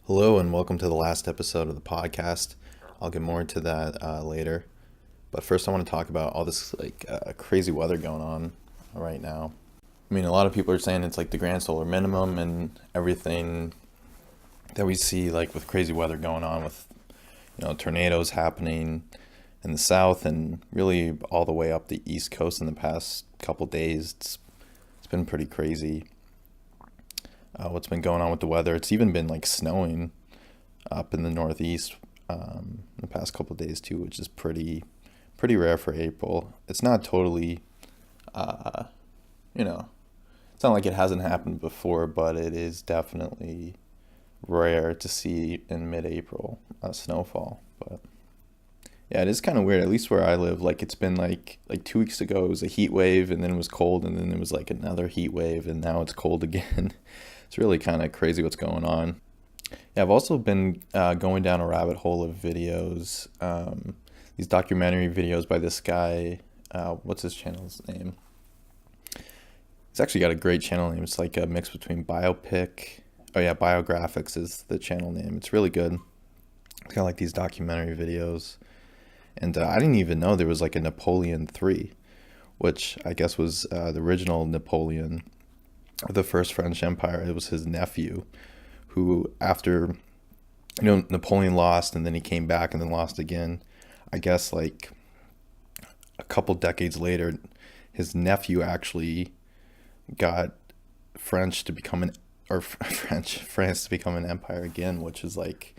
Hello and welcome to the last episode of the podcast. I'll get more into that later. But first I want to talk about all this crazy weather going on right now. I mean, a lot of people are saying it's like the grand solar minimum and everything that we see like with crazy weather going on with, tornadoes happening in the south and really all the way up the east coast in the past couple days. It's been pretty crazy. What's been going on with the weather. It's even been like snowing up in the northeast the past couple of days too, which is pretty rare for April. It's not totally, it's not like it hasn't happened before, but it is definitely rare to see in mid-April snowfall. But yeah, it is kind of weird. At least where I live, like it's been like 2 weeks ago it was a heat wave, and then it was cold, and then it was like another heat wave, and now it's cold again. It's really kind of crazy what's going on. Yeah, I've also been going down a rabbit hole of videos, these documentary videos by this guy. What's his channel's name? He's actually got a great channel name. It's like a mix between biopic. Oh yeah, Biographics is the channel name. It's really good. It's got like these documentary videos. And I didn't even know there was like a Napoleon 3, which I guess was the original Napoleon of the First French Empire. It was his nephew who, after Napoleon lost and then he came back and then lost again, I guess like a couple decades later, his nephew actually got France to become an empire again, which is like,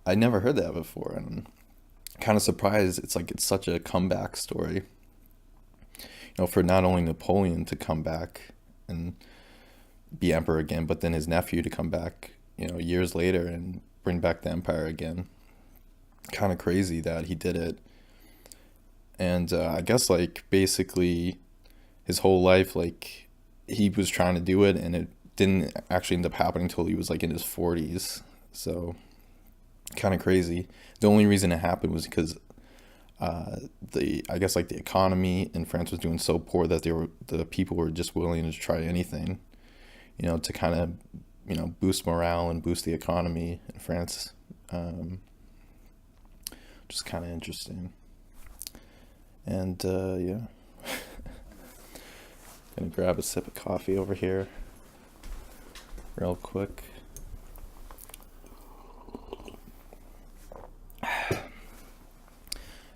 I never heard that before, and I'm kind of surprised. It's like it's such a comeback story, for not only Napoleon to come back and be emperor again, but then his nephew to come back, years later and bring back the empire again. Kind of crazy that he did it. And I guess like basically his whole life, like he was trying to do it, and it didn't actually end up happening until he was like in his 40s. So kind of crazy. The only reason it happened was because the economy in France was doing so poor that the people were just willing to try anything, to kind of, boost morale and boost the economy in France. Just kind of interesting. And yeah, gonna grab a sip of coffee over here real quick.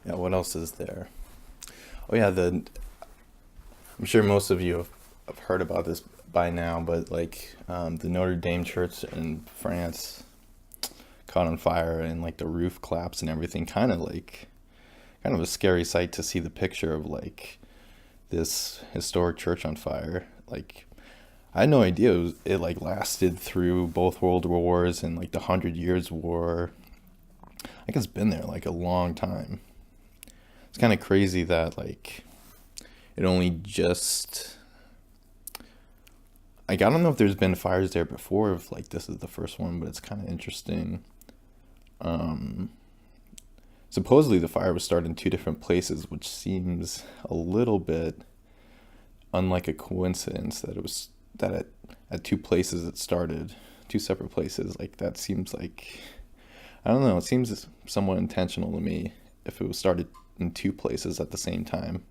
Yeah, what else is there? Oh yeah, I'm sure most of you have heard about this by now, but like the Notre Dame church in France caught on fire, and like the roof collapsed and everything. Kind of a scary sight to see the picture of like this historic church on fire. Like I had no idea it like lasted through both World Wars and like the 100 Years' War. I guess it's been there like a long time. It's kind of crazy that like it only just, like, I don't know if there's been fires there before, if like this is the first one, but it's kind of interesting. Supposedly the fire was started in two different places, which seems a little bit unlike a coincidence that at two places it started, two separate places. Like that seems like, I don't know, it seems somewhat intentional to me if it was started in two places at the same time.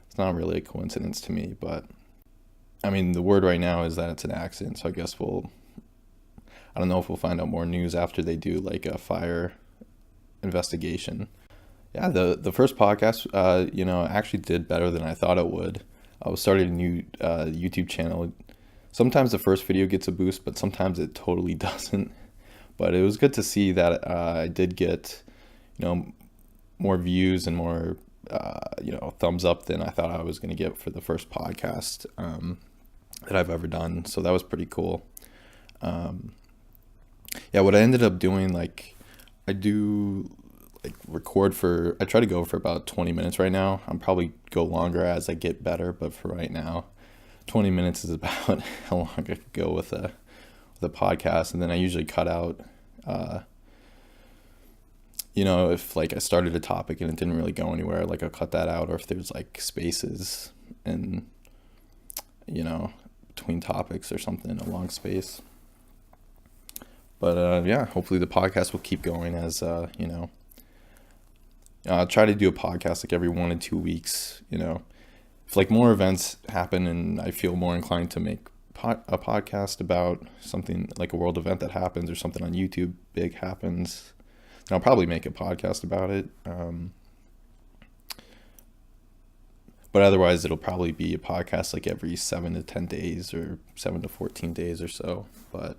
It's not really a coincidence to me, but I mean, the word right now is that it's an accident, so I guess I don't know if we'll find out more news after they do like a fire investigation. Yeah, the first podcast, actually did better than I thought it would. I was starting a new YouTube channel. Sometimes the first video gets a boost, but sometimes it totally doesn't. But it was good to see that I did get, more views and more, thumbs up than I thought I was going to get for the first podcast that I've ever done. So that was pretty cool. Yeah, what I ended up doing, like, I do like I try to go for about 20 minutes right now. I'll probably go longer as I get better, but for right now, 20 minutes is about how long I could go with a podcast. And then I usually cut out, if like I started a topic and it didn't really go anywhere, like I'll cut that out. Or if there's like spaces and, between topics or something, a long space. But yeah, hopefully the podcast will keep going as try to do a podcast like every 1 to 2 weeks. If like more events happen and I feel more inclined to make a podcast about something like a world event that happens or something on YouTube big happens, then I'll probably make a podcast about it. But otherwise, it'll probably be a podcast like every 7 to 10 days or 7 to 14 days or so. But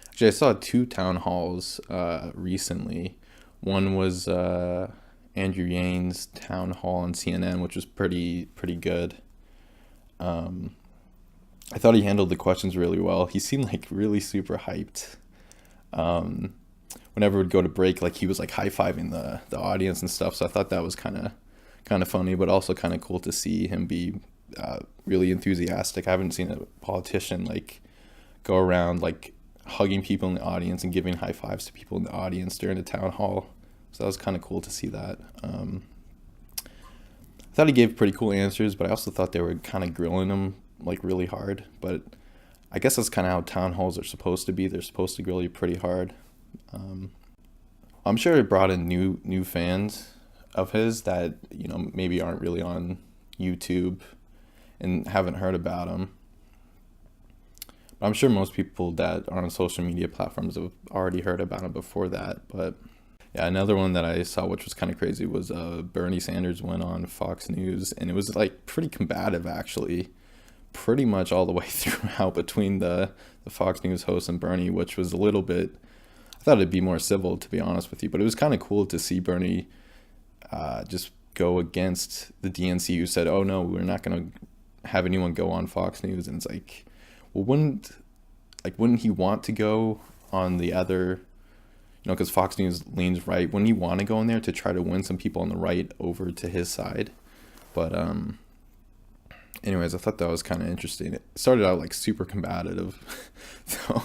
actually, I saw 2 town halls recently. One was Andrew Yane's town hall on CNN, which was pretty good. I thought he handled the questions really well. He seemed like really super hyped. Whenever we'd go to break, like he was like high-fiving the audience and stuff. So I thought that was kind of funny, but also kind of cool to see him be really enthusiastic. I haven't seen a politician like go around like hugging people in the audience and giving high fives to people in the audience during a town hall. So that was kind of cool to see that. I thought he gave pretty cool answers, but I also thought they were kind of grilling him like really hard. But I guess that's kind of how town halls are supposed to be. They're supposed to grill you pretty hard. I'm sure it brought in new fans of his that maybe aren't really on YouTube and haven't heard about him. But I'm sure most people that are on social media platforms have already heard about him before that. But yeah, another one that I saw which was kind of crazy was Bernie Sanders went on Fox News, and it was like pretty combative actually, pretty much all the way throughout between the Fox News host and Bernie, which was a little bit, I thought it'd be more civil to be honest with you, but it was kind of cool to see Bernie just go against the DNC who said, oh no, we're not going to have anyone go on Fox News. And it's like, well, wouldn't he want to go on the other, because Fox News leans right, wouldn't he want to go in there to try to win some people on the right over to his side? But anyways, I thought that was kind of interesting. It started out like super combative so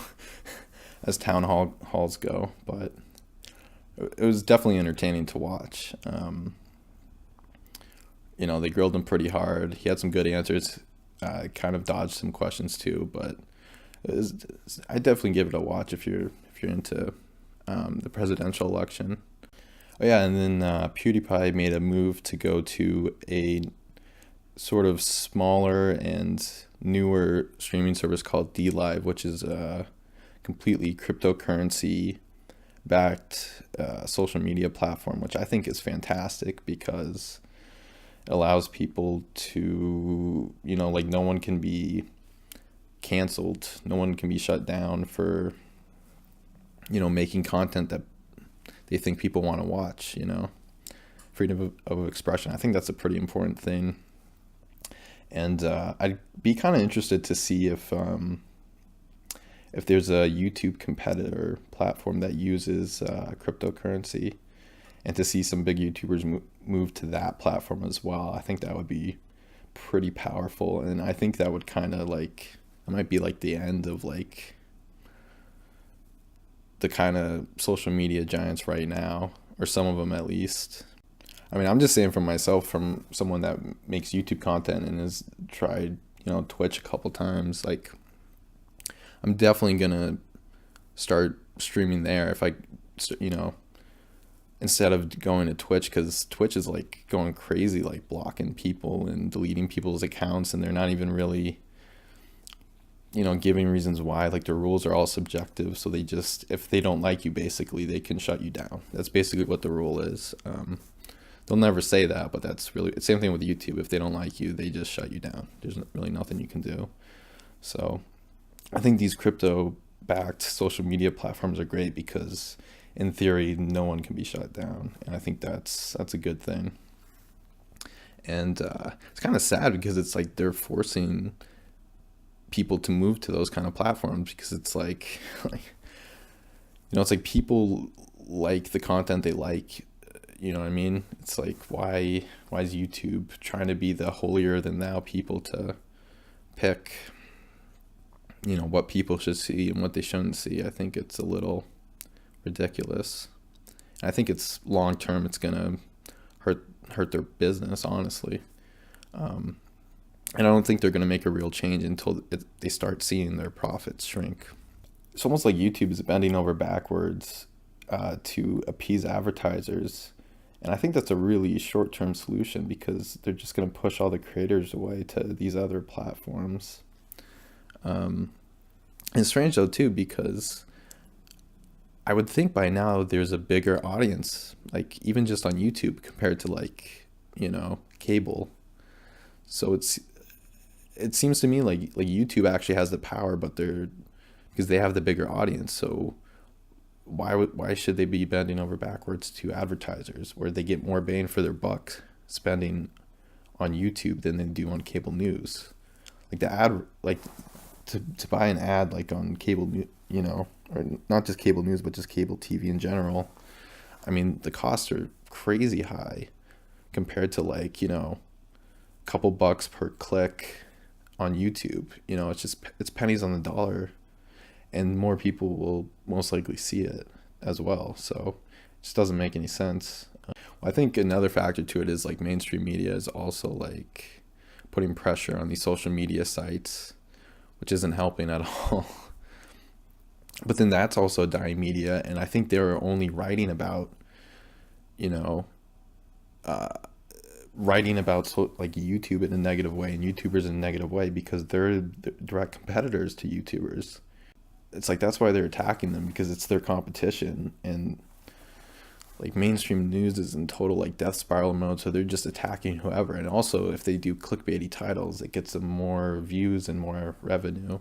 as town halls go, but it was definitely entertaining to watch. They grilled him pretty hard. He had some good answers. Kind of dodged some questions too, but I definitely give it a watch if you're into the presidential election. Oh yeah, and then PewDiePie made a move to go to a sort of smaller and newer streaming service called DLive, which is a completely cryptocurrency backed social media platform, which I think is fantastic because it allows people to, like no one can be canceled, no one can be shut down for, making content that they think people want to watch, freedom of expression. I think that's a pretty important thing. And I'd be kind of interested to see if there's a YouTube competitor platform that uses cryptocurrency, and to see some big YouTubers move to that platform as well. I think that would be pretty powerful, and I think that would kind of like, it might be like the end of like the kind of social media giants right now, or some of them at least. I mean, I'm just saying for myself, from someone that makes YouTube content and has tried, Twitch a couple times, like I'm definitely gonna start streaming there if I, instead of going to Twitch, because Twitch is like going crazy, like blocking people and deleting people's accounts, and they're not even really, giving reasons why. Like, the rules are all subjective, so they just, if they don't like you, basically they can shut you down. That's basically what the rule is. They'll never say that, but that's really, it's the same thing with YouTube. If they don't like you, they just shut you down. There's really nothing you can do. So I think these crypto-backed social media platforms are great because, in theory, no one can be shut down, and I think that's a good thing. And it's kind of sad because it's like they're forcing people to move to those kind of platforms, because it's like it's like people like the content they like. You know what I mean? It's like, why is YouTube trying to be the holier than thou people to pick, what people should see and what they shouldn't see? I think it's a little ridiculous. I think it's long term, it's gonna hurt their business, honestly. And I don't think they're gonna make a real change until they start seeing their profits shrink. it's almost like YouTube is bending over backwards to appease advertisers. And I think that's a really short-term solution because they're just going to push all the creators away to these other platforms. And it's strange though too, because I would think by now there's a bigger audience, like even just on YouTube compared to like, cable. So it seems to me like YouTube actually has the power, but because they have the bigger audience. So why should they be bending over backwards to advertisers where they get more bang for their buck spending on YouTube than they do on cable news? Like the ad, like to buy an ad like on cable, or not just cable news, but just cable TV in general. I mean, the costs are crazy high compared to like, couple bucks per click on YouTube. It's pennies on the dollar, and more people will most likely see it as well. So it just doesn't make any sense. I think another factor to it is like mainstream media is also like putting pressure on these social media sites, which isn't helping at all. But then that's also dying media, and I think they're only writing about, like YouTube in a negative way and YouTubers in a negative way because they're direct competitors to YouTubers. It's like that's why they're attacking them, because it's their competition, and like mainstream news is in total like death spiral mode, so they're just attacking whoever. And also if they do clickbaity titles, it gets them more views and more revenue,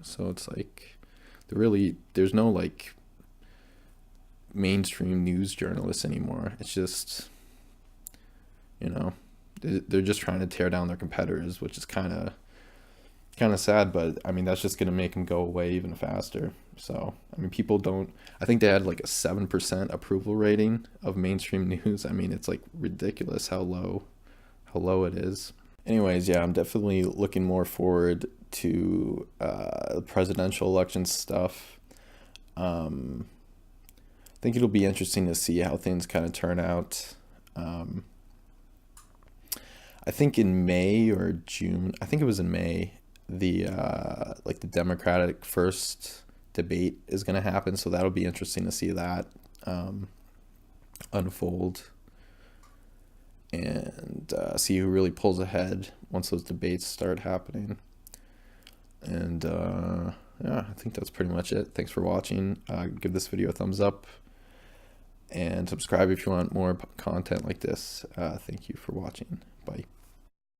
so it's like there's no like mainstream news journalists anymore. It's just they're just trying to tear down their competitors, which is kind of sad, but I mean that's just going to make them go away even faster. So I mean, I think they had like a 7% approval rating of mainstream news. I mean, it's like ridiculous how low it is. Anyways, yeah, I'm definitely looking more forward to the presidential election stuff. I think it'll be interesting to see how things kind of turn out. I think in May or June, I think it was in May, the Democratic first debate is going to happen, so that'll be interesting to see that unfold and see who really pulls ahead once those debates start happening. And yeah, I think that's pretty much it. Thanks for watching. Give this video a thumbs up and subscribe if you want more content like this. Thank you for watching. Bye.